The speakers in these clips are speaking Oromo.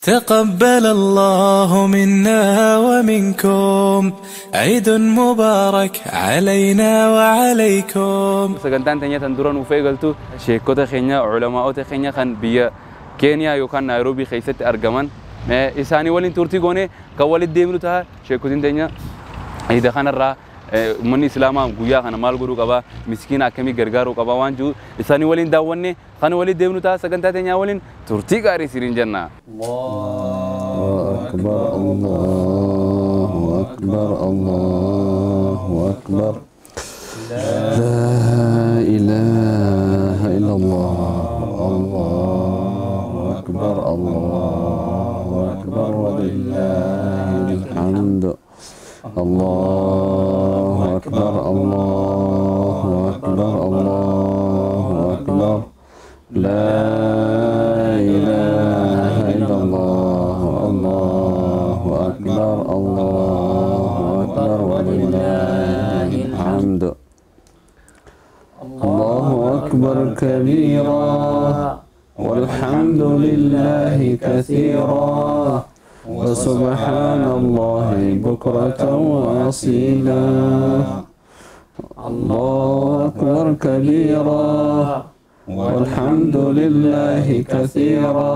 تقبل الله منا ومنكم، عيد مبارك علينا وعليكم. سجنتان تانية تندرون وفيقلتو شيكوتا خينيا علماء خينيا خان بيا كينيا يوكان نيروبي خيست أرجمان ما إساني ولين تورتي قوني كوالد ديملو تها شيكوتين تانية إذا خان الرا من إسلام غويا خان مال غرو كبا مسكين أكمي غرغارو كبا وانجو إساني ولين داوني خان ولد ديملو تها سجنتان تانية ولين تورتي غاري سيرين جنة. الله أكبر الله أكبر الله أكبر لا إله إلا الله الله أكبر الله أكبر ولله الحمد الله أكبر الله أكبر الله أكبر لا إله إلا الله الله أكبر الله أكبر ولله الحمد الله أكبر كبيرا والحمد لله كثيرا وسبحان الله بكرة وأصيلا الله أكبر كبيرا والحمد لله كثيرا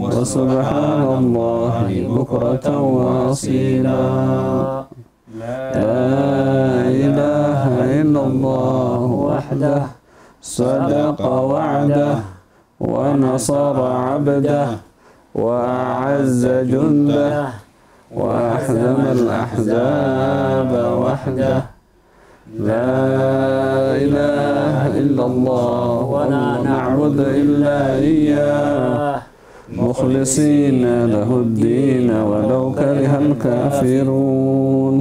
وسبحان الله بكرة وأصيلا لا إله إلا الله وحده صدق وعده ونصر عبده وأعز جنده وأحزم الأحزاب وحده لا إله إلا الله ولا نعبد إلا إياه مخلصين له الدين ولو كره الكافرون.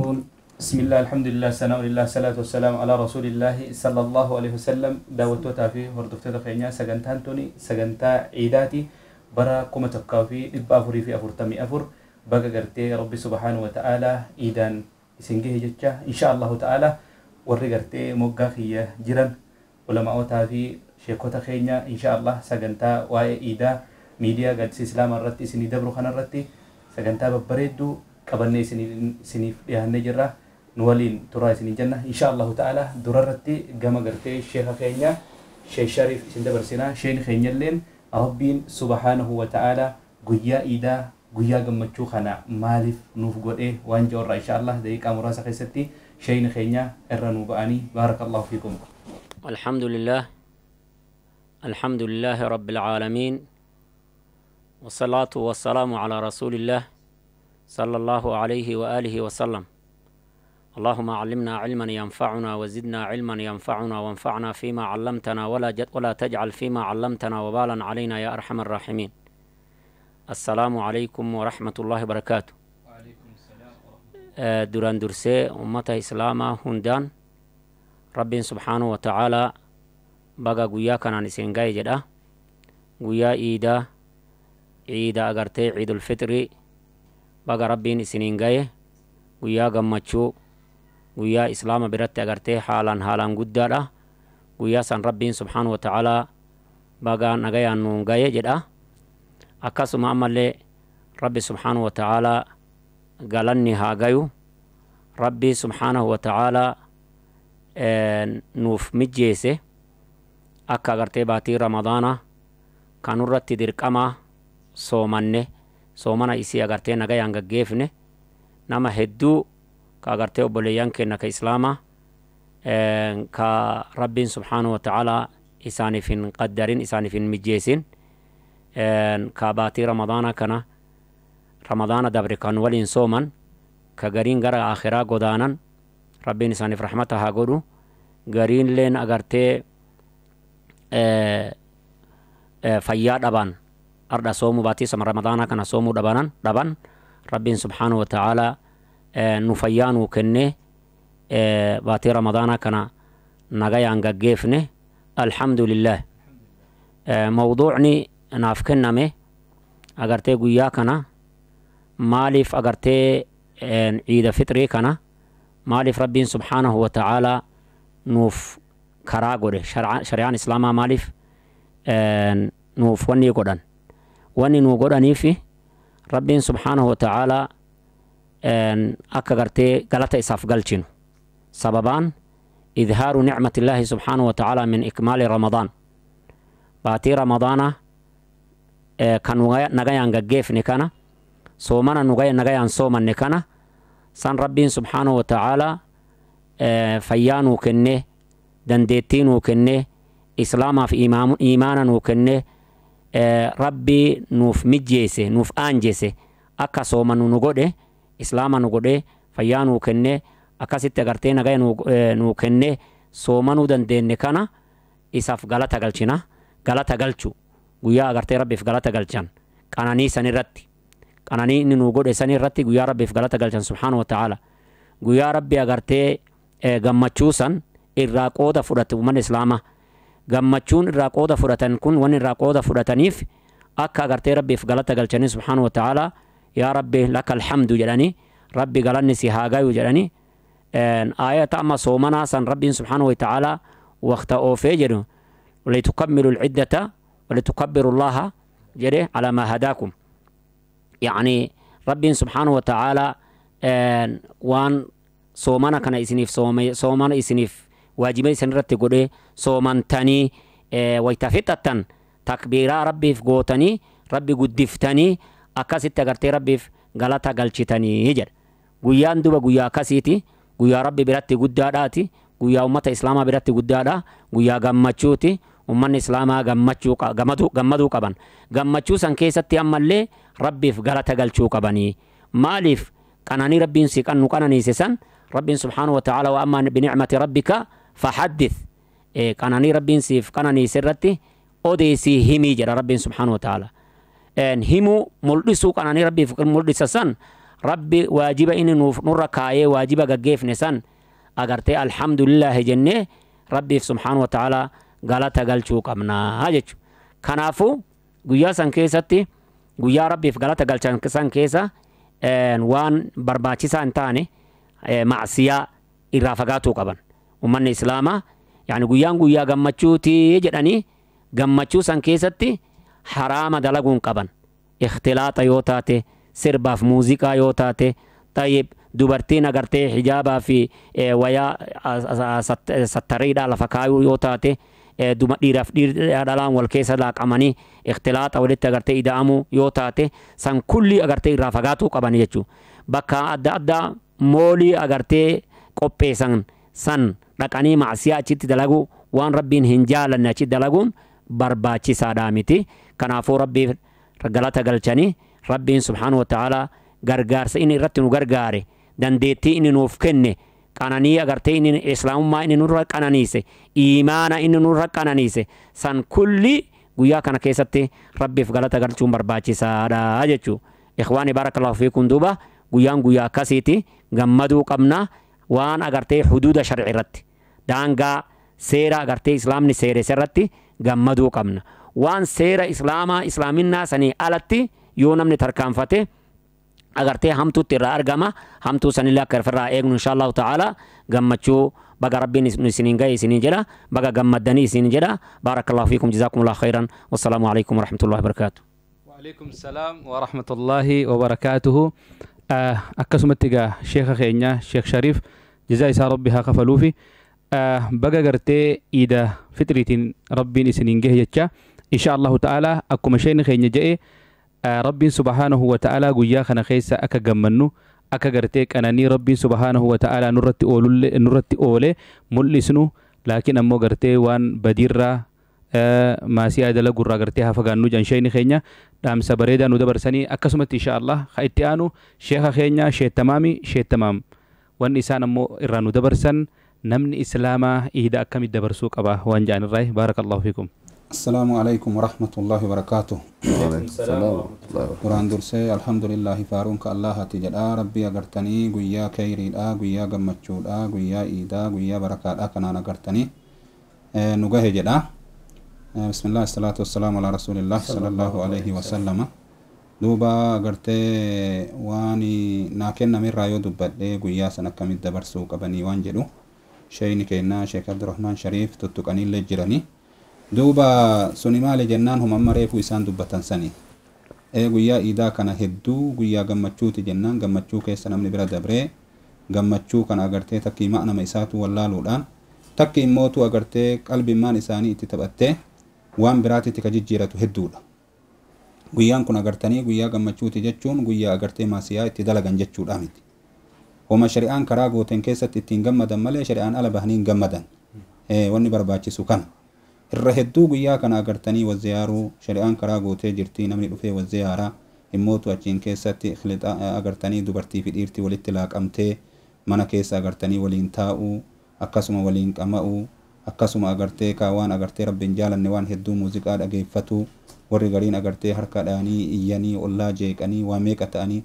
بسم الله الحمد لله ثناء لله الصلاة والسلام على رسول الله صلى الله عليه وسلم. دعوتنا في هردفت خينيا سجنتان توني سجنتا عيداتي برا كم تكافي إبافوري في أفورتامي أفور بقى قرتي ربي سبحانه وتعالى إيدان سنجه جتة إن شاء الله تعالى warri gartee moggaa kiyya jiran ulama'ootaa fi sheekota keenya inshaallah sagantaa waa'ee iidaa miidiyaa gaaddisa islaamaa irratti isinii dabru kanarratti sagantaa babbareedduu qabannee isiniif dhiyaannee jirra. Nu waliin turaa isinii jenna inshaallahu ta'ala. Durarratti gama gartee sheeka keenya Sheekh Shariif isin dabarsinaa. Sheekni keenyalleen rabbiin subhaanahu wa ta'ala guyyaa iidaa guyyaa gammachuu kana maaliif nuuf godhee waan jirra inshaallah daqiiqaa muraasa keessatti شيء خينيا إرنوا بأني بارك الله فيكم. الحمد لله رب العالمين والصلاة والسلام على رسول الله صلى الله عليه وآله وسلم. اللهم علمنا علما ينفعنا وزدنا علما ينفعنا وانفعنا فيما علمتنا ولا تجعل فيما علمتنا وبالا علينا يا أرحم الراحمين. السلام عليكم ورحمة الله وبركاته. duraan dursee ummata islaamaa hundaan rabbiin subhaanahu wa ta'aalaa baga guyyaa kanaan isin gahe jedha. Guyyaa ciida agartee ciidul fitrii baga rabbiin isiniin gahe guyyaa gammachuu guyyaa islaama biratti agartee haalaan guddaadha. Guyyaa san rabbiin subhaanahu wa ta'aalaa baga nagayaan nuun gahe jedha. Akkasuma ammallee rabbi subhaanahu wa ta'aalaa galanni haa gayu. Rabbi subhaanahu wa ta'aalaa nuuf mijjeese akka agartee baatii ramadaana kanurratti dirqama soomana isii agartee nagayaan gaggeefne nama hedduu ka agartee obboleeyyan keenna ka islaamaa ka rabbiin subhaanahu wa ta'aalaa isaaniif hin qaddarin isaaniif hin mijjeesin ka baatii ramadaana kana ramadaana dabre kan waliin sooman ka gariin gara akhiraa godaanan rabbiin isaaniif rahmata haa godhu. Gariin leen agartee fayyaa dhaban arda soomuu baatii ramadaana kana soomuu dhaban rabbiin subhaanahu wa ta'aalaa nu fayyaa nuu kenne baatii ramadaana kana nagayaan gaggeefne alhamdulillah. Mawduucni naaf kenname agartee guyyaa kana maaliif agartee ciida fitrii kana maaliif rabbiin subhaanahu wa ta'aalaa nuuf karaa godhe shari'aan islaamaa maaliif nuuf wanni godhan wanni nuu godhaniif ربين سبحانه وتعالى أكا غرتي غلطة إساف قلشن سببان إظهار نعمة الله سبحانه وتعالى من إكمال رمضان باتي رمضان كان نغيان غجيف نكنا صومنا نغيان صوما نكنا سان ربين سبحانه وتعالى فيان وكنه دنديتين وكنه إسلام في إيمانا وكنه ربي نوف مجيسه نوف آنجيسه أكا صوما نغده إسلاما نغده فيان وكنه أكا ستة غرتين نغيان وكنه صوما دندين نكنا إساف غلطة غلچنا غلطة غلچو guyyaa agartee rabbiif galata galchan qananii san irratti qananii inni nu godhe san irratti guyyaa rabbiif galata galchan subhaanahu wa ta'ala guyyaa rabbi agartee gammachuu san irraa qooda fudhate uummanni islaamaa gammachuun irraa qooda fudhatan kun waan irraa qooda fudhataniif akka agartee rabbiif galata galchanii subhaanahu wa ta'ala yaa rabbi lakal hamdu jedhanii rabbi galanni si haa gayu jedhanii aayata amma soomanaa san rabbiin subhaanahu wa ta'ala waqta oofee jedhu ولتكملوا العدة ولتكبروا الله جري على ما هداكم يعني ربي سبحانه وتعالى وان صومنا كان إسنيف صومنا إسنيف واجبي سنرت قولي صومان تاني ويتفتتن تكبيرا ربي في قوتني ربي قدفتني أكاسي تغرتي ربي في غلطة غلطتني هجر قيان دوبا قيا أكاسيتي قيا ربي براتي قداداتي قيا أمة إسلاما براتي قدادا قيا غمچوتي ummanni islaamaa gammaduu qaban gammachuu san keessatti ammallee rabbiif galata galchuu qabanii maaliif qananii rabbiin si qannu qananiise san rabbiin subhaanahu wa ta'ala wa amma binicmati rabbika fahaddith qananii rabbiin siif qananiise irratti odeesii himii jedha rabbiin subhaanahu wa ta'ala himuu mul'isuu qananii rabbiif mul'isa san rabbi waajiba inni nurra kaayee waajiba gaggeefne san agartee alhamdulillah jennee rabbiif subhaanahu wa ta'ala galata galchuu qabnaa jechu kanaafu guyyaa san keessatti guyyaa rabbiif galata galchan san keessa waan barbaachisaa hin taane macsiyaa irraa fagaatuu qaban ummanni islaamaa yani guyyaan guyyaa gammachuutii jedhanii gammachuu san keessatti haraama dalaguun qaban ikhtilaaxa yoo taate sirbaaf muuziqaa yoo taate tayyib dubartiin agartee hijaabaa fi wayaa sattariidhaa lafa kaayuu yoo taate duma dhiiraaf dhalaan wal keessa laaqamanii ikhtilaaxa walitti agartee ida'amuu yoo taate san kulli agartee irraa fagaatuu qaban jechuu bakka adda addaa moolii agartee qopheessan san dhaqanii macsiyaa achitti dalaguu waan rabbiin hin jaalanne achitti dalaguun barbaachisaadhaa miti kanaafuu rabbiif galata galchanii rabbiin subhaanahu wa ta'ala gargaarsa inni irratti nu gargaare dandeettii inni nuuf kenne qananii agartee inni islaamummaa inni nurra qananiise iimaana inni nurra qananiise san kulli guyyaa kana keessatti rabbiif galata galchuun barbaachisaadha jechuu ikhwaani barakallahu fiikum duuba guyyaan guyyaa akkasiiti gammaduu qabna waan agartee huduuda sharci irratti daangaa seera agartee islaamni seerese irratti gammaduu qabna waan seera islaaminaa sanii alatti yoo namni tarkaanfate agartee hamtuutti irraa argama hamtuu sanillee akka irraa eegnu inshaallahu ta'ala gammachuu baga rabbiin isiniin gahe isiniin jedha baga gammaddanii isiniin jedha barakallahu fiikum jazakumullahu khairan wassalaamu alaikum warahmatullahi wabarakaatuh وعليكم السلام ورحمة الله وبركاته أكسمت جا شيخ خينيا شيخ شريف جزاء ربها خفلوا في بقى قرتي إذا فترة ربي نسنين جه إن شاء الله تعالى أكو مشين خينيا جاء ربي سبحانه وتعالى قويا خنا خيسا أكا جمنو أكا قرتيك أناني ربي سبحانه وتعالى نرتي أولي ملسنو لكن أمو قرتي وان بديرة ما سيادة لقرة قرتيها فقانو جانشين خينيا دام سبريدا ندبر سني أكسمت إن شاء الله خايتيانو شيخ خينيا شيخ تمامي شيخ تمام وان إسان أمو إرانو دبر سن نمن إسلاما إهدا أكام الدبر سوق أبا وان جان الرأي بارك الله فيكم السلام عليكم ورحمة الله وبركاته. وعليكم السلام ورحمة الله وبركاته. قرآن درسي الحمد لله فارونك الله تجد ربي أغرتني قويا كيري قويا قمتشود قويا إيدا قويا بركات كنا نغرتني نقاه جدا بسم الله الصلاة والسلام على رسول الله صلى الله عليه وسلم دوبا أغرتي واني ناكن من رايو دبت قويا سنكم الدبرسو قبني وانجلو شيني كينا شيخ عبد الرحمن شريف تتقني اللي جراني دوبا سوني مالي جنان هم أمري فويسان دوبتان سني guyyaa iidaa kana hedduu guyyaa gammachuuti jennaan gammachuu keessa namni bira dabree gammachuu kana agartee takkii ma'nama isaatu wallaaluudhaan takki immootu agartee qalbimmaan isaanii itti taphattee waan biraatitti ka jijjiiratu hedduudha. Guyyaan kun agartanii guyyaa gammachuuti jechuun guyyaa agartee maasiyaa itti dalagan jechuudha miti. Homa shari'aan karaa gooteen keessatti ittiin gammadan malee shari'aan ala bahanii hin gammadan. Wanni barbaachisu kana. Irra hedduu guyyaa kana agartanii wazziyaaruu shari'aan karaa gootee jirti namni dhufee wazziyaaraa immootu achiin keessatti agartanii dubartii fi dhiirti walitti laaqamtee mana keessa agartanii waliin taa'uu akkasuma waliin qama'uu akkasuma agartee waan agartee rabbiin jaalanne waan hedduu muuziqaa dhageeffatu warri gariin agartee harkadhaanii iyyanii ollaa jeeqanii waa meeqa ta'anii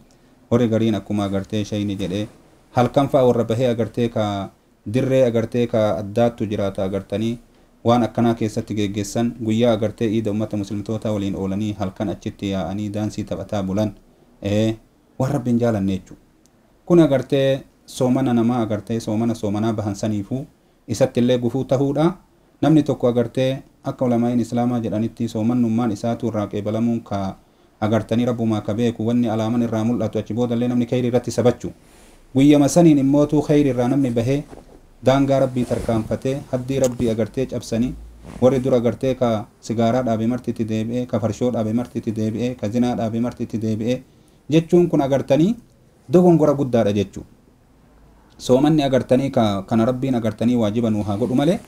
warri gariin akkuma agartee shayni jedhee halkan fa'a warra bahee agartee ka dirree agartee ka addaattu jiraata agartanii waan akkanaa keessatti geggeessan guyyaa agartee iida ummata muslimtoota waliin oolanii halkan achitti yaa'anii daansii taphataa bulan waan rabbiin jaalanne jechuudha. Kun agartee soomana namaa agartee soomanaa bahan saniifuu isatti illee gufuu tahuudha. Namni tokko agartee akka ulamaa'in islaamaa jedhanitti soomannummaan isaatu irraa qeebalamuun ka agartanii rabbumaa ka beeku wanni alaaman irraa mul'atu achi boodallee namni khayri irratti sabachu. Guyyama saniin immootu khayri irraa namni bahee daangaa rabbii tarkaanfatee haddii rabbii agartee cabsanii warri dura agartee ka sigaaraa dhaabe martitti deebi'ee ka farshoo dhaabe martitti deebi'ee ka zinaa dhaabe martitti deebi'ee jechuun kun agartanii dogongora guddaadha jechuudha. Soomanni agartanii kana rabbiin agartanii waajiba nuu haa godhu malee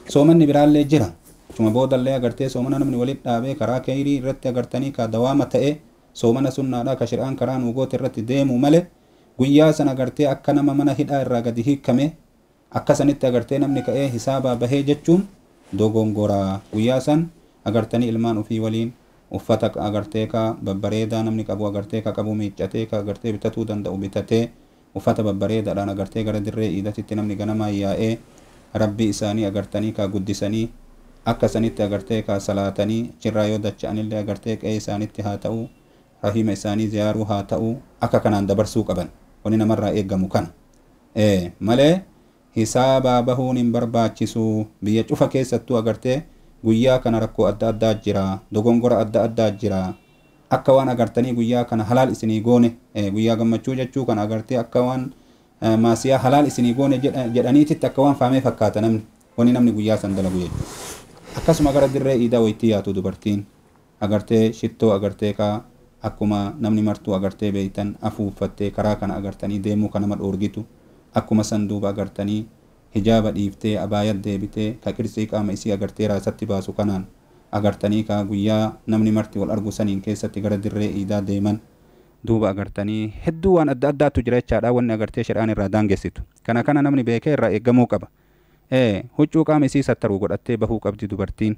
soomanni biraallee jira. Cuma boodallee agartee soomana namni walitti dhaabee karaa khayrii irratti agartanii ka dawaama ta'ee soomana sunnaadhaa ka shari'aan karaa nuu goote irratti deemu malee guyyaa san agartee akka nama mana hidhaa irraa gadi hiikkame akkasanitti agartee namni ka'ee hisaabaa bahee jechuun dogongora. Guyyaa san agartanii ilmaan ofii waliin uffata agartee ka babbareedaa namni qabu agartee ka qabu miiccatee ka agartee bitatuu danda'u bitatee uffata babbareedaadhaan agartee gara dirree iidatitti namni ganamaa yaa'ee rabbii isaanii agartanii ka guddisanii akkasanitti agartee ka salaatanii chirraa yoo dacha'anillee agartee qe'ee isaanitti haa ta'u rahima isaanii ziyaaruu haa ta'u akka kanaan dabarsuu qaban wani namarraa eeggamu kana. Malee hisaabaa bahuun hin barbaachisu. Biyya cufa keessattuu agartee guyyaa kana rakkoo adda addaa jira, dogongora adda addaa jira. Akka waan agartanii guyyaa kana halaal isinii goone guyyaa gammachuu jechuu kana agartee akka waan maasiyaa halaal isinii goone jedhaniititti akka waan faamee fakkaata namni guyyaa san dalagu jechuudha. Akkasuma gara dirree iidaa wayitii yaatu dubartiin agartee shittoo agartee ka akkuma namni martuu agartee beeytan afuuffattee karaa kana agartanii deemuu kan nama dhoorgitu akkuma san duuba agartanii hijaaba dhiiftee abaayat deebitee ka qirsii qaama isii agartee raasatti baasu kanaan agartanii ka guyyaa namni marti wal argu saniin keessatti gara dirree iidaa deeman duuba agartanii hedduu waan adda addaatu jira jechaadha wanni agartee shari'aan irraa daangessitu. Kana namni beekee irraa eeggamuu qaba. Huccuu qaama isii sattaruu godhattee bahuu qabdi dubartiin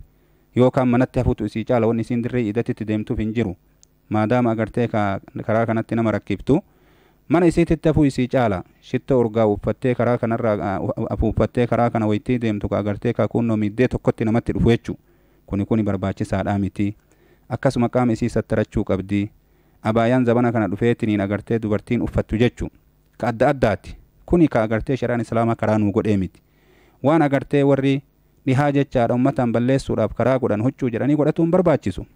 yookaan manatti hafuutu isii caala wanni isiin dirree iidatitti deemtuuf hin jiru. Maadaama agartee karaa kanatti nama rakkiftu mana isiititti hafuu isii caala shittoo urgaa uffattee karaa kanarraa afuuffattee karaa kana wayitii deemtu ka agartee ka kunnoo miiddee tokkotti namatti dhufu jechuudha. Kuni barbaachisaadha miti. Akkasuma qaama isii sattarachuu qabdi. Abaayaan zabana kana dhufeetiniin agartee dubartiin uffattu jechuudha. Ka adda addaati. Kuni ka agartee shari'aan islaamaa karaa nuu godhee miti. Waan agartee warri dhihaa jechaadha ummataan balleessuudhaaf karaa godhan huccuu jedhanii godhatuun barbaachisu.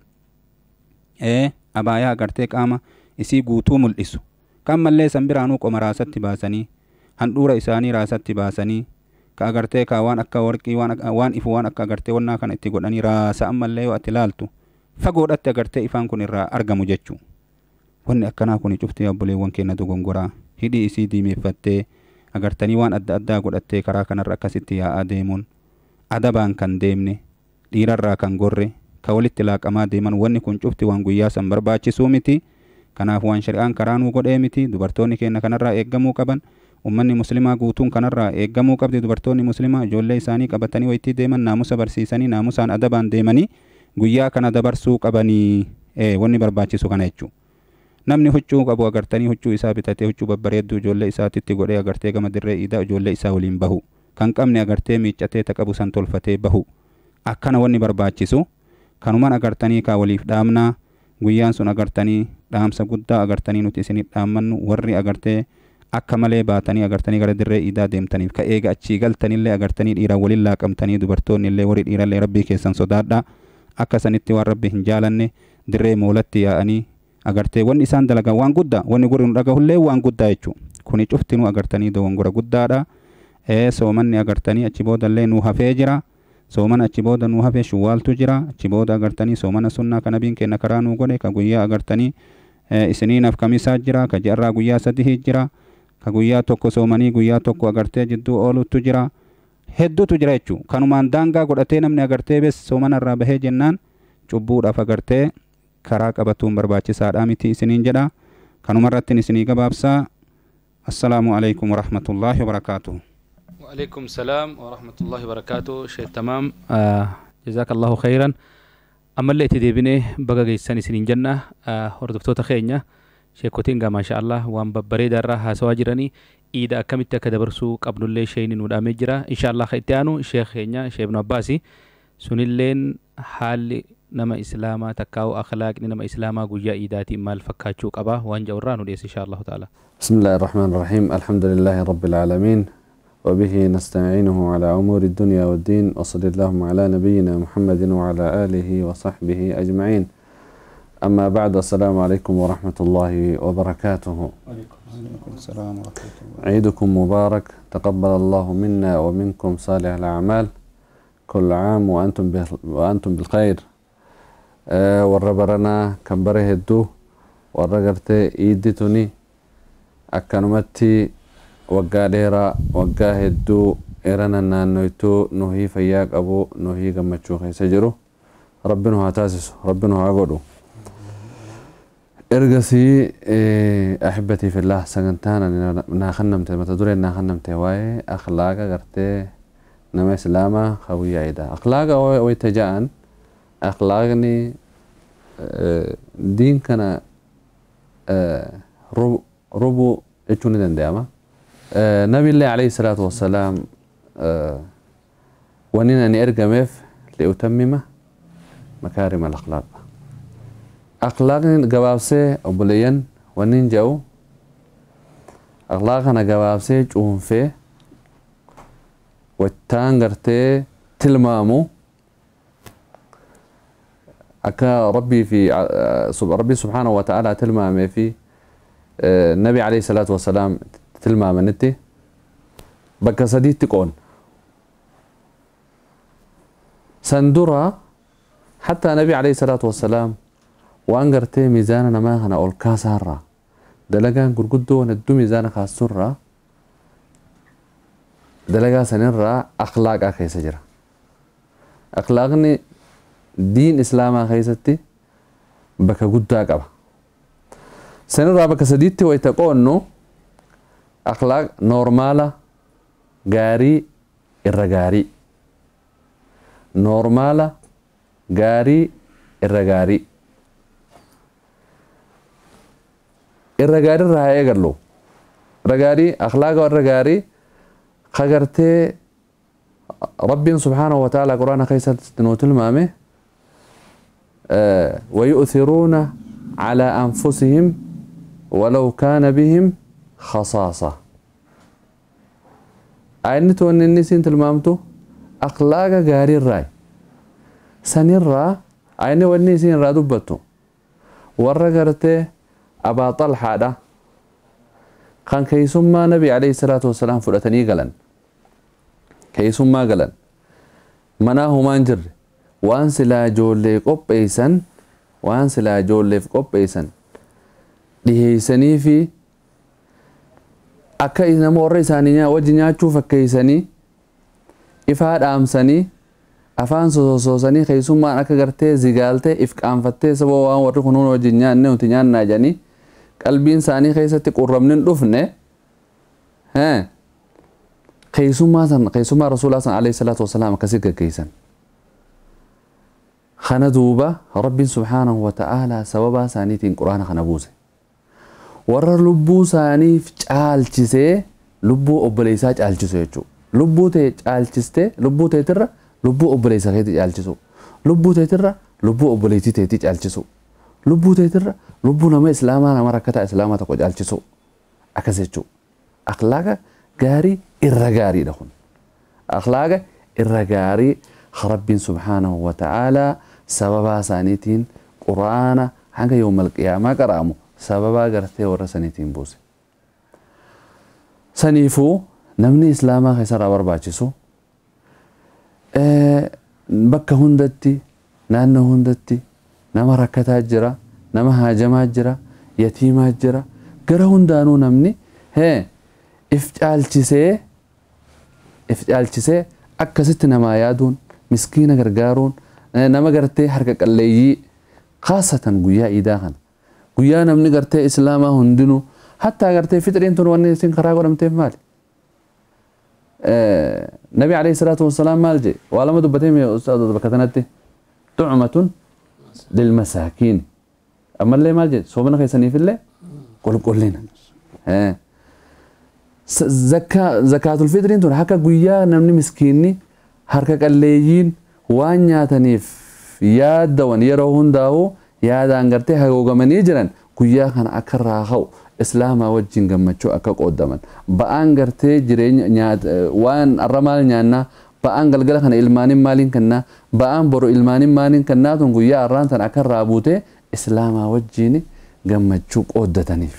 Abaayaa agartee qaama isii guutuu mul'isu. Kan mallee san biraanuu qoma raasatti baasanii handhuura isaanii raasatti baasanii ka agartee ka waan akka warqii waan ifu waan akka agartee wannaa kana itti godhanii raasa ammallee yoo ati ilaaltu fagoodhatti agartee ifaan kun irraa argamu jechuu. Wanni akkanaa kun cuftee obboleewwan keenya dogongoraa hidhii isii diimeeffattee agartanii waan adda addaa godhattee karaa kanarra akkasitti yaa'aa deemuun adabaan kan deemne dhiirarraa kan gorre ka walitti laaqamaa deeman wanni kun cufti waan guyyaa san barbaachisuu miti. Kanaaf waan shari'aan karaa nuu godhee miti. Dubartoonni keenya kanarraa eeggamuu qaban. Ummanni muslimaa guutuun kanarraa eeggamuu qabdi. Dubartoonni muslimaa ijoollee isaanii qabatanii wayitii deeman naamusa barsiisanii naamusaan adabaan deemanii guyyaa kana dabarsuu qabanii wanni barbaachisu kana jechuudha. Namni huccuu qabu agartanii huccuu isaa bitatee huccuu babbareedduu ijoollee isaatitti godhee agartee gama dirree iidaa ijoollee isaa waliin bahu. Kan qabne agartee miiccatee taqabu san tolfatee bahu. Akkana wanni barbaachisu kanumaan agartanii kaa waliif dhaamnaa guyyaan sun agartanii dhaamsa guddaa agartanii nuti isinii dhaammannu warri agartee akka malee baatanii agartanii gara dirree iidaa deemtaniif ka eega achii galtanillee agartanii dhiiraan waliin laaqamtanii dubartoonni illee warri dhiirallee rabbii keessan sodaadhaa akka sanitti waan rabbi hin jaalanne dirree moolatti yaa'anii agartee wanni isaan dalagan waan guddaa wanni guri nu dhagahullee waan guddaa jechuu kuni cuftinuu agartanii dogongora guddaadha soomanni agartanii achi boodallee nuu hafee jira soomana achi booda nuu hafee shuwwaaltu jira achi booda agartanii soomana sunnaa kana biin kenna karaa nuu godhe ka guyyaa agartanii isiniinaaf kamisaa jira ka ji'arraa guyyaa sadii jira ka guyyaa tokko soomanii guyyaa tokko agartee jidduu oolutu jira hedduutu jira jechuu kanumaan daangaa godhatee namni agartee bes soomana irraa bahee jennaan cubbuudhaaf agartee karaa qabatuun barbaachisaadha miti isiniin jedha kanumarratti isinii gabaabsaa assalaamu alaykum warahmatullaahi wabarakaatuh. وعليكم السلام ورحمة الله وبركاته شيء تمام جزاك الله خيرا أما اللي تديبني بقى جيساني سنين جنة وردفتو تخينيا شيكوتينغا ما شاء الله وان ببريد الراها سواجراني إذا كمت كدبرسو قبل اللي شيء نود أمجرا إن شاء الله خيتانو شيخ خينيا شيخ ابن عباسي سنلين حال نما إسلاما تكاو أخلاق نما إسلاما قويا إيداتي مال فكاتشوك أبا وان جورانو ديس إن شاء الله تعالى. بسم الله الرحمن الرحيم الحمد لله رب العالمين وبه نستعينه على أمور الدنيا والدين وصلى اللهم على نبينا محمد وعلى آله وصحبه أجمعين أما بعد السلام عليكم ورحمة الله وبركاته. وعليكم السلام ورحمة الله. عيدكم مبارك تقبل الله منا ومنكم صالح الأعمال كل عام وأنتم بالخير. وربرنا كبره الدو ورقرت إيدتني أكنمتي وقاليرا وقاهدو إيرانا نانويتو نوهي فياق أبو نوهي قمتشو خيسا جرو ربنا هاتاسسو ربنا هاقودو إرقسي أحبتي في الله سنتانا ناخنمتي متدوري ناخنمتي واي أخلاقا قرتي نما إسلاما خوية عيدا أخلاقا ويتجاءن أخلاقني دين كان ربو إتشوني دنداما نبي الله عليه الصلاة والسلام ونين أن أرقمف لأتمم مكارم الأخلاق أخلاق جوابسي أبليان ونين جو أخلاقنا جوابسي جون في والتانغرتي تلمامو أكا ربي في ربي سبحانه وتعالى تلمامي في النبي عليه الصلاة والسلام تلما منتي بكا سديد تكون سندرا حتى النبي عليه الصلاة والسلام وانقرتي ميزاننا ما هنا أول كاسارة دلقان قرقدو ندو ميزانا خاصورة دلقا سنرى أخلاق أخي سجرة أخلاقني دين إسلام أخي ستي بكا قداك أبا سنرى بكا سديدتي ويتقونو أخلاق نورمالة غاري الرغاري نورمالة غاري الرغاري الرغاري راهي قالو رغاري أخلاق الرغاري خغرتي ربي سبحانه وتعالى قرآن خيسة نوت المامه ويؤثرون على أنفسهم ولو كان بهم خصاصة أينتو أن النسين تلمامتو أخلاق غاري الراي سنرى أين والنسين را دبتو ورقرته أبا طلحة دا كان كيسما نبي عليه الصلاة والسلام فرأتني قلن كيسما قلن مناه مانجر وانسلا جولي قب إيسان وانسلا جولي في قب إيسان لهيساني في akka nama warra isaanii wajji nyaachuu fakkeessanii ifaadha amsanii afaan sosoosanii keessummaan akka gartee zigaaltee if qaanfattee saba waan warri kunuun wajji nyaanne nuti nyaannaa jedhanii qalbiin isaanii keessatti qurramni hin dhufne keessummaa rasuulaa san alayhi salaatu wasalaam akkasii gaggeessan. Kana duuba rabbiin subhaanahu wa ta'aalaa sababaa isaaniitiin quraana kana buuse. warra lubbuu isaaniif caalchisee lubbuu obboleessaa caalchisu jechuudha. Lubbuu ta'e caalchistee lubbuu ta'etirra lubbuu obboleessaa keetti caalchisu. Lubbuu ta'etirra lubbuu obboleettii ta'etti caalchisu. Lubbuu ta'etirra lubbuu nama islaamaa nama rakkataa islaamaa tokko caalchisu. Akkas jechuudha. Akhlaaqa gaarii irra gaariidha kun. Akhlaaqa irra gaarii rabbiin subhaanahu wa ta'aalaa sababaa isaaniitiin quraana hanga yawmal qiyaamaa qaraamu sababa gartee warra saniitiin buuse. Saniifuu namni islaamaa keessarraa barbaachisu bakka hundatti naannoo hundatti nama rakkataa jira, nama haajamaa jira, yatiimaa jira, gara hundaanuu namni if caalchisee akkasitti namaa yaaduun, miskiina gargaaruun, nama gartee harka qalleeyyii khaasatan guyyaa iidaa kana. Guyyaa namni gartee islaamaa hundinuu hatta gartee fitriin tun wanni isin karaa godhamteef maali? Nabi alayhi salaatu wassalaam maal jedhe? Waa lama dubbatee mee ustaadota bakka kanatti? Tu'matun lilmasaakiin. Ammallee maal jedhe? Soomana keessaniifillee qulqullina. Zakaatul fitriin tun akka guyyaa namni miskiinni harka qalleeyyiin waan nyaataniif yaadawan yeroo hundaa'u yaadaan gartee hagoogamanii jiran guyyaa kana akka irraa ka'u islaamaa wajjin gammachuu akka qoodaman ba'aan gartee jireenya waan arra maal nyaannaa ba'aan galgala kana ilmaanin maaliin kennaa ba'aan boru ilmaanin maaliin kennaa tun guyyaa arraan tan akka irraa buutee islaamaa wajjin gammachuu qoodataniif.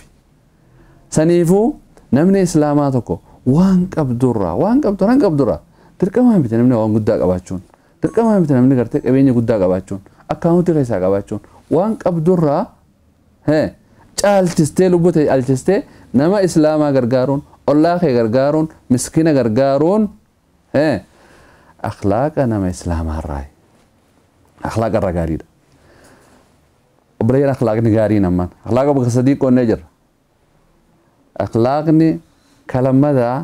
Saniifuu namni islaamaa tokko waan qabdurraa dirqamaa miti namni waan guddaa qabaachuun dirqamaa miti namni gartee qabeenya guddaa qabaachuun akkaawuntii keessaa qabaachuun waan qabdurraa caalchistee lubbuu caalchistee nama islaamaa gargaaruun ollaa kee gargaaruun miskiina gargaaruun akhlaaqa nama islaamaa irraa akhlaaqa irra gaariidha. Obboleeyyan akhlaaqni gaarii namaan akhlaaqa bakka sadii qoonnee jirra. Akhlaaqni kalamadaa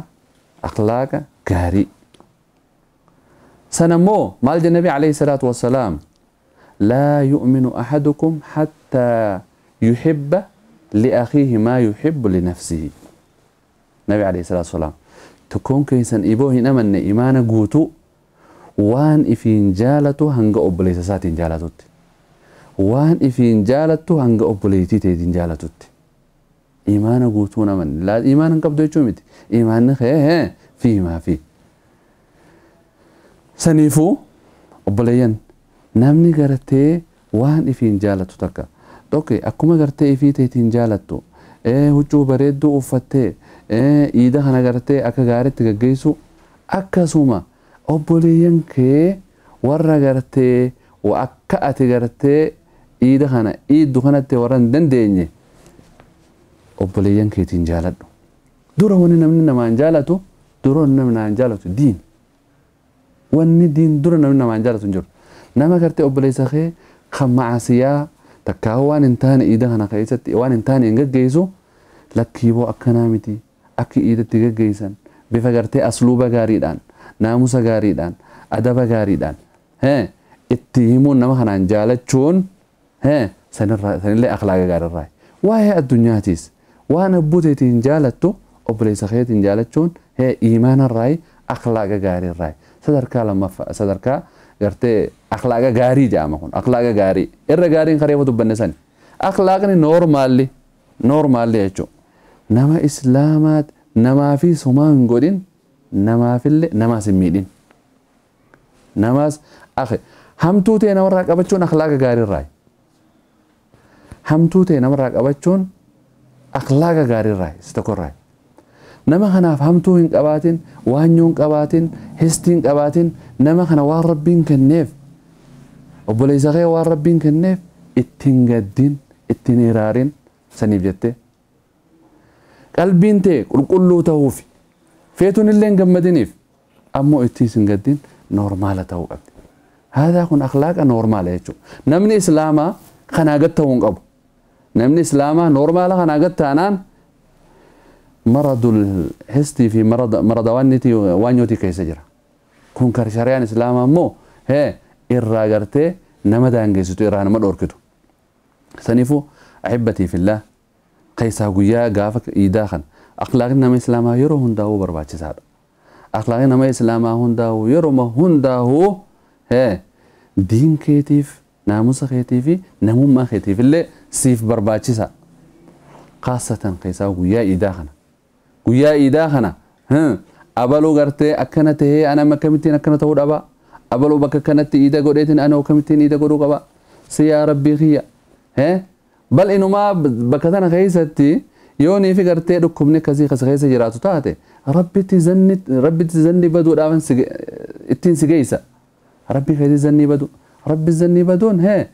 akhlaaqa gaarii. سنمو مال النبي عليه الصلاة والسلام لا يؤمن أحدكم حتى يحب لأخيه ما يحب لنفسه. النبي عليه الصلاة والسلام تكون كيسان إبوه نمن إيمان قوتو وان إفين جالتو هنگ أبليس ساتين جالتوت وان إفين جالتو هنگ أبليتي تيتين جالتوت إيمان قوتو نمن لا إيمان قبضو يجومت إيمان خيه فيه ما فيه. Saniifuu obboleeyyan namni gartee waan ifiin jaalatu takka tokko akkuma gartee ifii teetiin jaalattu huccuu bareedduu uffattee iida kana gartee akka gaariitti gaggeessu akkasuma obboleeyyan kee warra gartee akka ati gartee iida kana iiddu kanatti warra hin dandeenye obboleeyyan keetiin jaaladhu. Dura wanni namni namaan jaalatu dura namni namaan jaalatu diin. Wanni diin dura namni namaan jaalatu hin jiru. Nama gartee obboleessa kee kan macaasiyaa takkaa waan hin taane iida kana keessatti waan hin taane hin gaggeessu lakkiiboo akkanaa miti akka iidatti gaggeessan bifa gartee asluuba gaariidhaan naamusa gaariidhaan adaba gaariidhaan itti himuun nama kanaan jaalachuun sanillee akhlaaqa gaariirraa. Waa'ee addunyaatiis waan abbuuteetiin jaalattu obboleessa keetiin jaalachuun iimaanarraa akhlaaqa gaariirraa. Sadarkaa gartee akhlaaqa gaarii jedhama kun akhlaaqa gaarii irra gaariin kareefa dubbanne sani akhlaaqni noormaalli jechuudha. Nama islaamaat namaa fi somaa hin godhin namaafillee namaas hin miidhin. Namaas hamtuu ta'e namarraa qabachuun akhlaaqa gaariirraa. Hamtuu ta'e namarraa qabachuun akhlaaqa gaariirraa isa tokkorraa. Nama kanaaf hamtuu hin qabaatin waanyoo hin qabaatin histii hin qabaatin nama kana waan rabbiin kenneef obboleessa kee waan rabbiin kenneef ittiin gaddin ittiin hiraarin saniif jettee qalbiin ta'e qulqulluu ta'uuf feetuun illee hin gammadiniif ammoo ittiin hin gaddin noormaala ta'uu qabdi. Haadaa kun akhlaaqa noormaala jechuudha. Namni islaamaa kanaa gad ta'uu hin qabu. Namni islaamaa noormaala kanaa gad ta'anaan مرض الحستي في مرض وانيوتي كيس جرا كون كرشاريان اسلام مو الراغرتي نمدا انجيسو ايران ما دوركتو سنيفو احبتي في الله قيسا غيا غافك ايداخن اخلاقنا ما اسلام يرو هنداو برباچ ساد اخلاقنا ما اسلام هنداو يرو ما هنداو دين كيتيف ناموس كيتيفي نمو ما كيتيف اللي سيف برباچ ساد خاصة قيسا غيا ايداخن guyyaa iidaa kana abaluu gartee akkana tahee ana akkamittiin akkana ta'uu dhaba abaluu bakka kanatti iida godheetiin ana akkamittiin iida godhuu qaba si yaa rabbii kiyya بل إنه ما بكتنا خيستي يوني في قرتي ركبني كذي خيسة جراتو تاته ربي تزني بدو دافن اتين سجيسة ربي خيدي زني بدو ربي زني بدون هي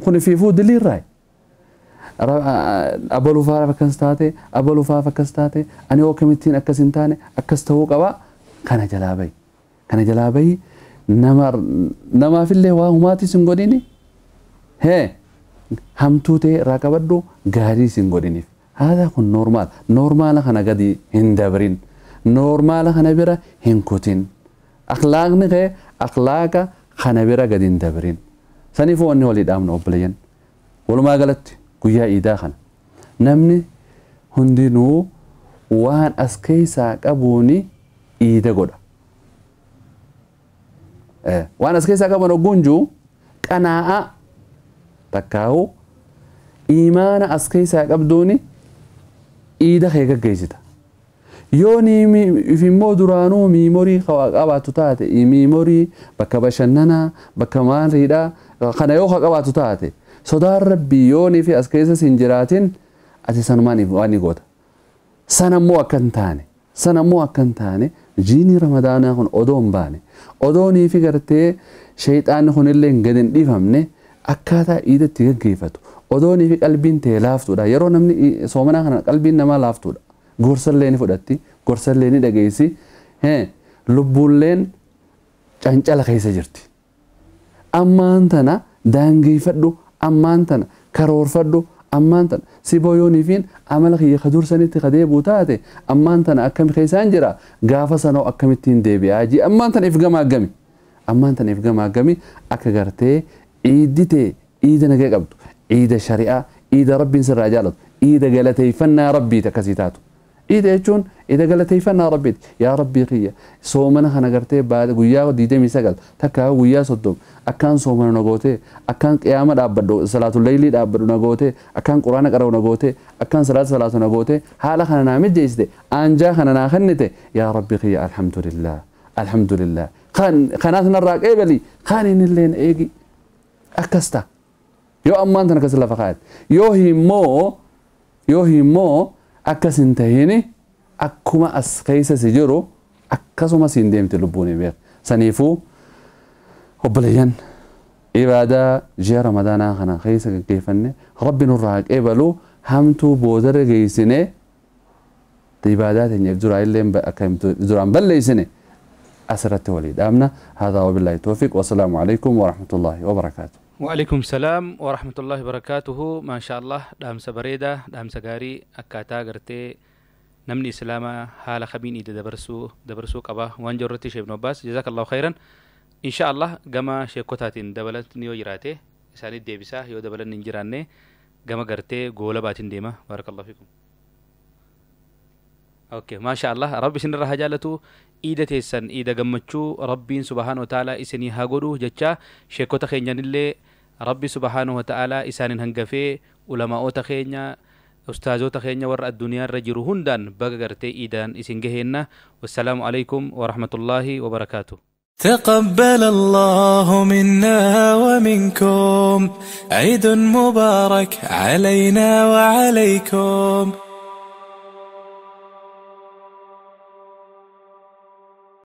كوني في فود اللي راي أبلو فارا فكستاتي أبلو فارا فكستاتي أنا وكمتين أكسنتاني أكستهو قبا كان جلابي نما في اللي واهماتي سنقوديني هي همتوتي راكبدو غاري سنقوديني هذا هو نورمال خنا قدي هندبرين نورمال خنا بيرا هنكوتين أخلاقنا غير أخلاقا خنا بيرا قدي هندبرين سنفو أني وليد آمن أبليين ولو ما قلت قويا إيدا خنا نمني هندينو وان أسكيسا قبوني إيدا قودا وان أسكيسا قبوني قنجو قناعة تكاو إيمان أسكيسا قبدوني إيدا خيقا قيستا يوني في مودرانو ميموري قباتو تاتي ميموري بكا بشننا بكا مانريدا خنا يوخا قباتو تاتي صدار ربي يوني في أسكيسا سنجراتين أتي سنماني واني قوتا سنمو أكنتاني جيني رمضان هون أدون باني أدوني في قرتي شيطان هون اللي انقدن ديفهمني أكاتا إيدا تيغا قيفتو أدوني في قلبين تيلافتو دا يرو نمني صومنا خنا قلبين نما لافتو دا غورسل ليني فدتي غورسل ليني دغيسي هي لبولين چانچال خيسه جرتي امانتنا دانغي فدو امانتنا كارور فدو امانتنا سيبويوني فين عمل خي خدور سنتي خدي بوتاتي امانتنا اكم خيسان جرا غافا سنو اكمتين ديبي اجي امانتنا افغما غمي اكغرتي ايدتي ايدنا قبطو ايد الشريعه ايد ربي سر رجالته ايد قالتي فنا ربي تكسيتاتو إذا يجون إذا قالت يفنا ربي يا ربي قيا صومنا خنا قرتي بعد قيا وديده مسجل تكا قيا صدق أكان صومنا نقوته أكان قيامة أبدو صلاة الليل أبدو نقوته أكان قرآن قرأو نقوته أكان صلاة نقوته حالا خنا نعمل جيسده أنجا خنا ناخنته يا ربي قيا الحمد لله خناتنا الراق إبلي خانين اللين إيجي أكستا يو أمانتنا كسلا فقط يوهي مو أكسن تهيني أكما أسكيس سجرو أكسما سندم تلبوني بير سنيفو وبليان إبادة جاء رمضان خنا خيسة كيفني ربنا الراق إبلو همتو بودر جيسني تبادات يجزر عيلهم بأكيم زران بليسني أسرت وليد أمنا هذا وبالله التوفيق والسلام عليكم ورحمة الله وبركاته. وعليكم السلام ورحمة الله وبركاته. ما شاء الله دام سبريدة دام سجاري أكاتا قرتي نمني إسلاما حال خبين إذا دبرسو قبا وان جرتي شيخ نوباس جزاك الله خيرا إن شاء الله جما شيكوتاتين دبلت نيو جراته سالي ديبسا يو دبلت ننجرانه جما قرتي قولة باتين ديما بارك الله فيكم. اوكي ما شاء الله ربي سن رهجالتو إيدا تيسن إيدا قمتشو ربي سبحانه وتعالى إسني هاقودو جتشا شيكو تخينيان اللي ربي سبحانه وتعالى إسان هنقفي علماء تخينيا أستاذو تخينيا ورأ الدنيا رجرو هندان بغرتي إيدان إسن جهينا والسلام عليكم ورحمة الله وبركاته. تقبل الله منا ومنكم عيد مبارك علينا وعليكم.